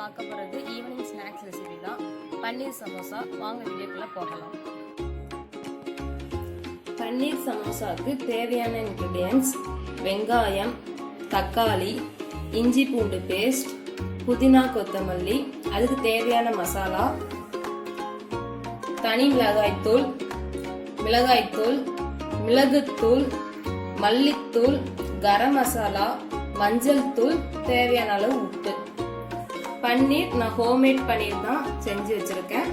பார்க்க போகிறது evening snacks recipe தான். பன்னீர் சமோசா. வாங்க வீடியோக்குள்ள போகலாம். பன்னீர் சமோசாவுக்கு தேவையான இன்கிரிடியன்ஸ்: வெங்காயம், தக்காளி, இஞ்சி பூண்டு பேஸ்ட், புதினா கொத்தமல்லி, அதுக்கு தேவையான மசாலா, தனி மிளகாய்த்தூள், மிளகுத்தூள், மல்லித்தூள், கரம் மசாலா, மஞ்சள் தூள், தேவையான அளவு உப்பு. பன்னீர் நான் ஹோம்மேட் பன்னீர் தான் செஞ்சு வச்சிருக்கேன்.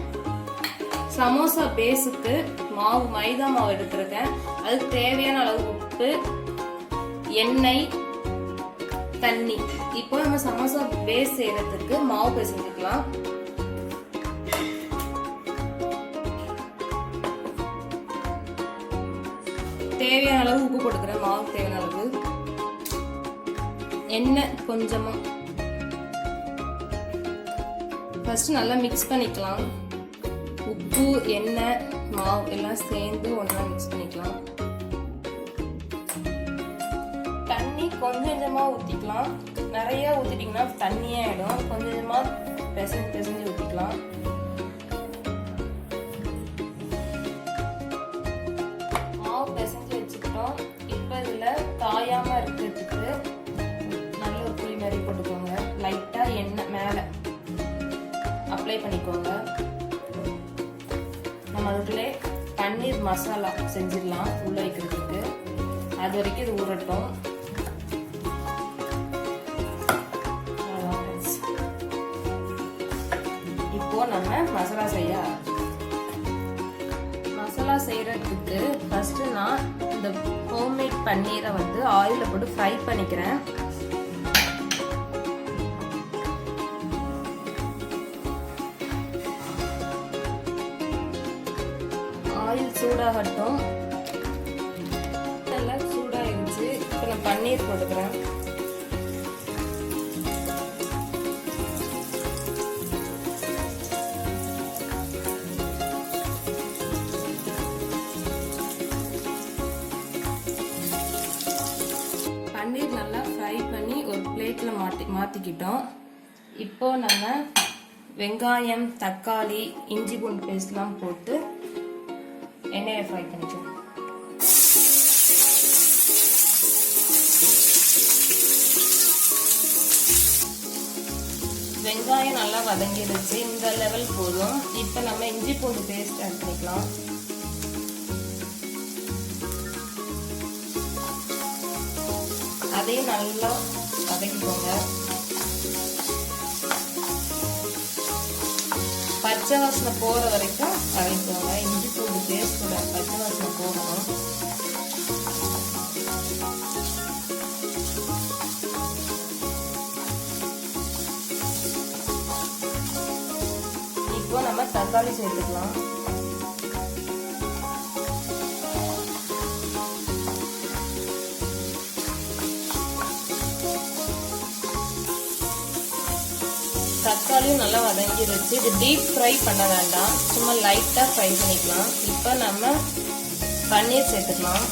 சமோசா பேஸுக்கு மாவு மைதா மாவு எடுத்திருக்கேன். அதுக்கு தேவையான அளவு உப்பு, எண்ணெய், தண்ணி. இப்போ நம்ம சமோசா பேஸ் செய்யறதுக்கு மாவு பிசைஞ்சுக்கலாம். தேவையான அளவு உப்பு போட்டுக்கிறேன். மாவு தேவையான அளவு, எண்ணெய் கொஞ்சமா. ஃபர்ஸ்ட் நல்லா மிக்ஸ் பண்ணிக்கலாம். உப்பு, எண்ணெய், மாவு எல்லாம் சேர்ந்து ஒன்றா மிக்ஸ் பண்ணிக்கலாம். தண்ணி கொஞ்சமா ஊற்றிக்கலாம். நிறைய ஊற்றிட்டிங்கன்னா தண்ணியே ஆகிடும். கொஞ்சமா பிசைஞ்சு ஊற்றிக்கலாம். மாவு பிசைஞ்சு வச்சுக்கிட்டோம். இப்போ இதில் காயாம இருக்கிறதுக்கு நல்ல ஒரு புளி மாதிரி போட்டுக்கோங்க. லைட்டாக எண்ணெய் மேலே அப்ளை பண்ணிக்கோங்க. நம்ம அதுக்குள்ளே பன்னீர் மசாலா செஞ்சிடலாம் உள்ள வைக்கிறதுக்கு. அது வரைக்கும் இது ஊறட்டும். இப்போ நம்ம மசாலா செய்யறதுக்கு ஃபர்ஸ்ட் நான் இந்த ஹோம்மேட் பன்னீரை வந்து ஆயில போட்டு ஃப்ரை பண்ணிக்கிறேன். ஆயில் சூடாகட்டும். நல்லா சூடாயிருச்சு. இப்போ நான் பன்னீர் போட்டுக்கிறேன். பன்னீர் நல்லா ஃப்ரை பண்ணி ஒரு பிளேட்ல மாத்திக்கிட்டோம். இப்போ நம்ம வெங்காயம், தக்காளி, இஞ்சி பூண்டு பேஸ்ட்லாம் போட்டு எண்ணெயை ஃப்ரை பண்ணிக்கலாம். வெங்காயம் நல்லா வதங்கிடுச்சு. இந்த லெவல் போதும். இப்போ நம்ம இஞ்சி பூண்டு பேஸ்ட் ஆட் பண்ணிக்கலாம். அதையும் நல்லா வதக்கிக்கோங்க. பச்சை வாசனை போற வரைக்கும் வதக்கிக்கோங்க. இஞ்சி பூண்டு பேஸ்டோட பச்சை வாசனை போகணும். இப்போ நம்ம தக்காளி சேர்த்துக்கலாம். தக்காளியும் நல்லா வதங்கிருச்சு. இது டீப் ஃப்ரை பண்ண வேண்டாம், சும்மா லைட்டா ஃப்ரை பண்ணிக்கலாம். இப்போ நம்ம பன்னீர் சேர்த்துக்கலாம்.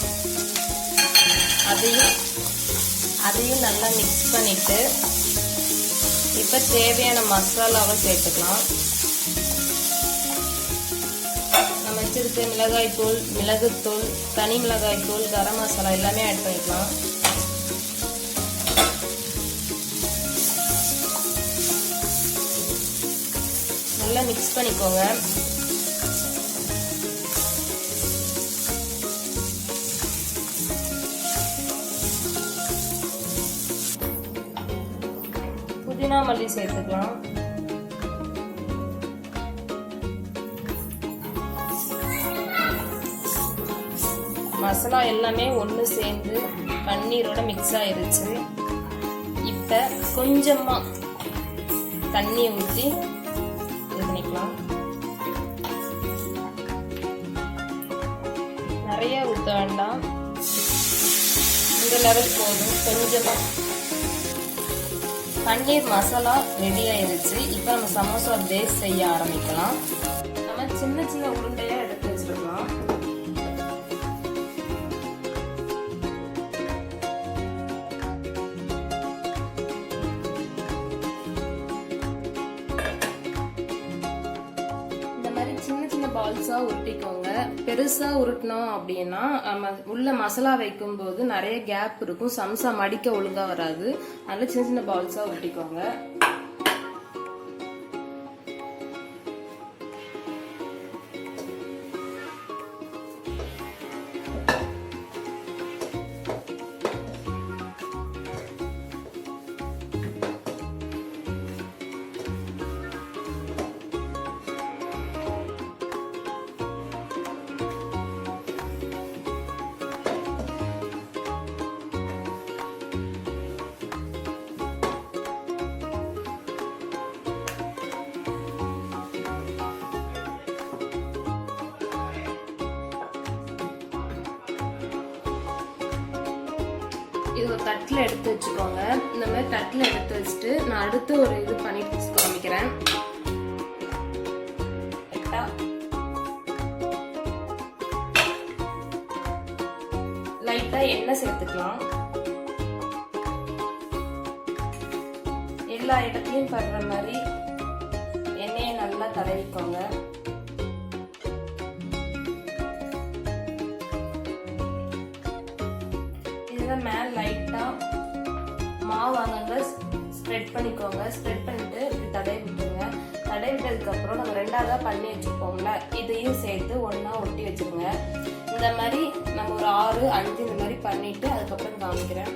அதையும் நல்லா மிக்ஸ் பண்ணிட்டு இப்போ தேவையான மசாலாவை சேர்த்துக்கலாம். நம்ம வச்சிருக்க மிளகாய்த்தூள், மிளகுத்தூள், தனி மிளகாய்த்தூள், கரம் மசாலா எல்லாமே ஆட் பண்ணிக்கலாம். நல்லா மிக்ஸ் பண்ணிக்கோங்க. புதினா மல்லி சேர்த்துக்கலாம். மசாலா எல்லாமே ஒன்று சேர்ந்து பன்னீரோட மிக்ஸ் ஆயிருச்சு. இப்போ கொஞ்சமா தண்ணி ஊற்றி பண்ணிக்கலாம். நிறைய ஊற்ற வேண்டாம், இந்த லெவல் போதும். கொஞ்சமா பன்னீர் மசாலா ரெடி ஆயிருச்சு. இப்போ நம்ம சமோசா பேஸ் செய்ய ஆரம்பிக்கலாம். நம்ம சின்ன சின்ன உருண்டையா எடுத்து வச்சிருக்கலாம். பால்ஸா உருட்டிக்கோங்க. பெருசா உருட்டினோம் அப்படின்னா நம்ம உள்ள மசாலா வைக்கும் போது நிறைய கேப் இருக்கும், சம்சா மடிக்க ஒழுங்கா வராது. அதனால சின்ன சின்ன பால்ஸா உருட்டிக்கோங்க. இது ஒரு தட்டில் எடுத்து வச்சுக்கோங்க. இந்த மாதிரி தட்டில் எடுத்து வச்சுட்டு நான் அடுத்து ஒரு இது பண்ணிட்டு காமிக்கிறேன். லைட்டா எண்ணெய் சேர்த்துக்கலாம். எல்லா இடத்துலயும் படுற மாதிரி எண்ணெயை நல்லா தடவிக்கோங்க. மேல லைட்டா மாவு அங்கங்க ஸ்ப்ரெட் பண்ணிக்கோங்க. ஸ்ப்ரெட் பண்ணிட்டு இப்படி தடவி விட்டுருங்க. தடவி விட்டதுக்கு அப்புறம் நம்ம ரெண்டாவதா பண்ணி வச்சுருப்போம்ல, இதையும் சேர்த்து ஒண்ணா ஒட்டி வச்சிருங்க. இந்த மாதிரி நம்ம ஒரு 6, 5 இந்த மாதிரி பண்ணிட்டு அதுக்கப்புறம் காமிக்கிறேன்.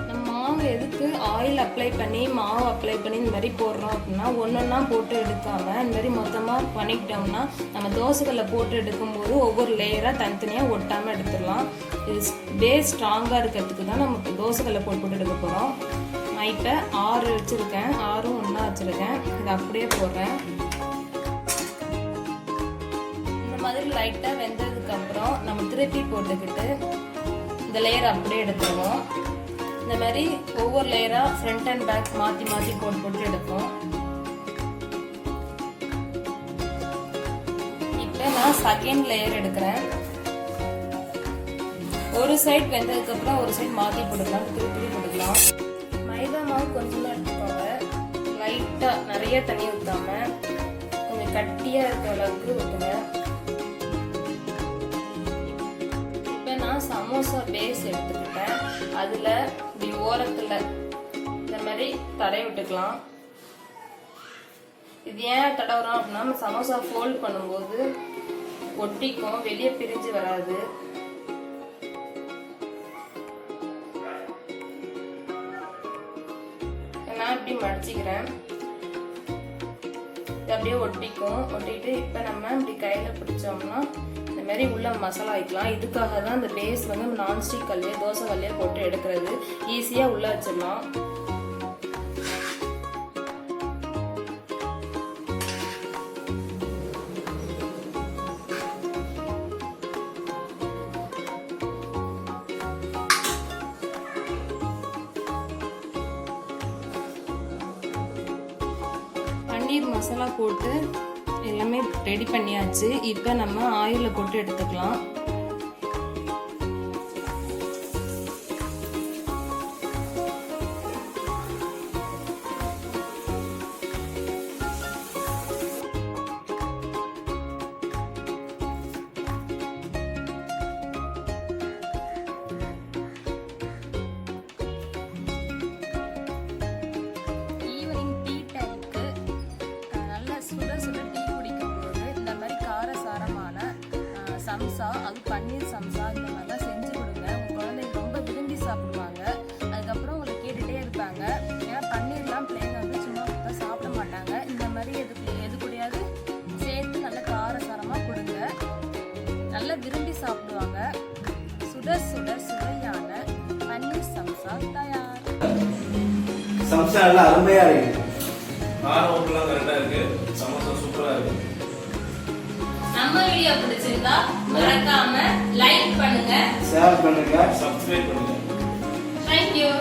நம்ம மாவு எதுக்கு ஆயில் அப்ளை பண்ணி மாவு அப்ளை பண்ணி இந்த மாதிரி போடுறோம் அப்படின்னா ஒன்னொன்னா போட்டு எடுக்காம இந்த மாதிரி மொத்தமா பண்ணிக்கிட்டோம்னா நம்ம தோசைகளில் போட்டு எடுக்கும்போது ஒவ்வொரு லேயரா தனித்தனியா ஒட்டாம எடுத்துடலாம். இது பேஸ் ஸ்ட்ராங்கா இருக்கிறதுக்கு தான் நம்ம தோசைகளில் போட்டு எடுக்க போறோம். நான் இப்போ 6 வச்சிருக்கேன், 6ம் ஒண்ணா வச்சிருக்கேன். இதை அப்படியே போடுறேன். இந்த மாதிரி லைட்டா வெந்ததுக்கு அப்புறம் நம்ம திருப்பி போட்டுக்கிட்டு இந்த லேயர் அப்படியே எடுத்துருவோம். இந்த மாதிரி ஒவ்வொரு லேயரா ஃப்ரண்ட் அண்ட் பேக் மாத்தி மாத்தி போட்டு எடுப்போம். இப்போ நான் செகண்ட் லேயர் எடுக்கிறேன். ஒரு சைடு வெந்ததுக்கு அப்புறம் ஒரு சைடு மாத்தி போட்டுக்கலாம், திருப்பி போட்டுக்கலாம். மைதா மாவு கொஞ்சமா எடுத்துக்கோங்க. லைட்டா நிறைய தண்ணி ஊத்தாம கொஞ்சம் கட்டியா இருக்கிற அளவுக்கு ஊற்றுங்க. இப்போ நான் சமோசா பேஸ் எடுத்துக்கிட்டேன். அதுல இப்படி ஓரத்துல இந்த மாதிரி தடவி விட்டுக்கலாம். இது ஏன் தடவுறோம் அப்படின்னா நம்ம சமோசா ஃபோல்ட் பண்ணும்போது ஒட்டிக்கும், வெளியே பிரிஞ்சு வராது. நான் இப்படி மடிச்சுக்கிறேன். இது அப்படியே ஒட்டிக்கும். ஒட்டிட்டு இப்ப நம்ம இப்படி கையில பிடிச்சோம்னா இந்த மாதிரி உள்ள மசாலா வைக்கலாம். இதுக்காக தான் இந்த பேஸ் வந்து நான்ஸ்டிக் கல்லையோ தோசை கல்லையோ போட்டு எடுக்கிறது. ஈஸியா உள்ள வச்சிடலாம். பன்னீர் மசாலா போட்டு எல்லாமே ரெடி பண்ணியாச்சு. இப்போ நம்ம ஆயில போட்டு எடுத்துக்கலாம். சம்சா, அது பன்னீர் சம்சா இந்த மாதிரிலாம் செஞ்சு கொடுங்க. உங்கள் குழந்தைங்க ரொம்ப விரும்பி சாப்பிடுவாங்க. அதுக்கப்புறம் உங்களை கேட்டுகிட்டே இருப்பாங்க. ஏன்னா பன்னீர்லாம் பிள்ளைங்க வந்து சும்மா கொடுத்தா சாப்பிட மாட்டாங்க. இந்த மாதிரி எது கூடயாவது சேர்த்து நல்ல காரசாரமாக கொடுங்க. நல்லா விரும்பி சாப்பிடுவாங்க. சுட சுட சுவையான பன்னீர் சம்சா தயார். சம்சா நல்லா அருமையாக இருக்கு. காரம் உப்புலாம் கரெக்டாக இருக்கு. சமோசா சூப்பராக இருக்கு. நம்ம வீடியோ பிடிச்சிருந்தா மறக்காம லைக் பண்ணுங்க, ஷேர் பண்ணுங்க, சப்ஸ்கிரைப் பண்ணுங்க. Thank you.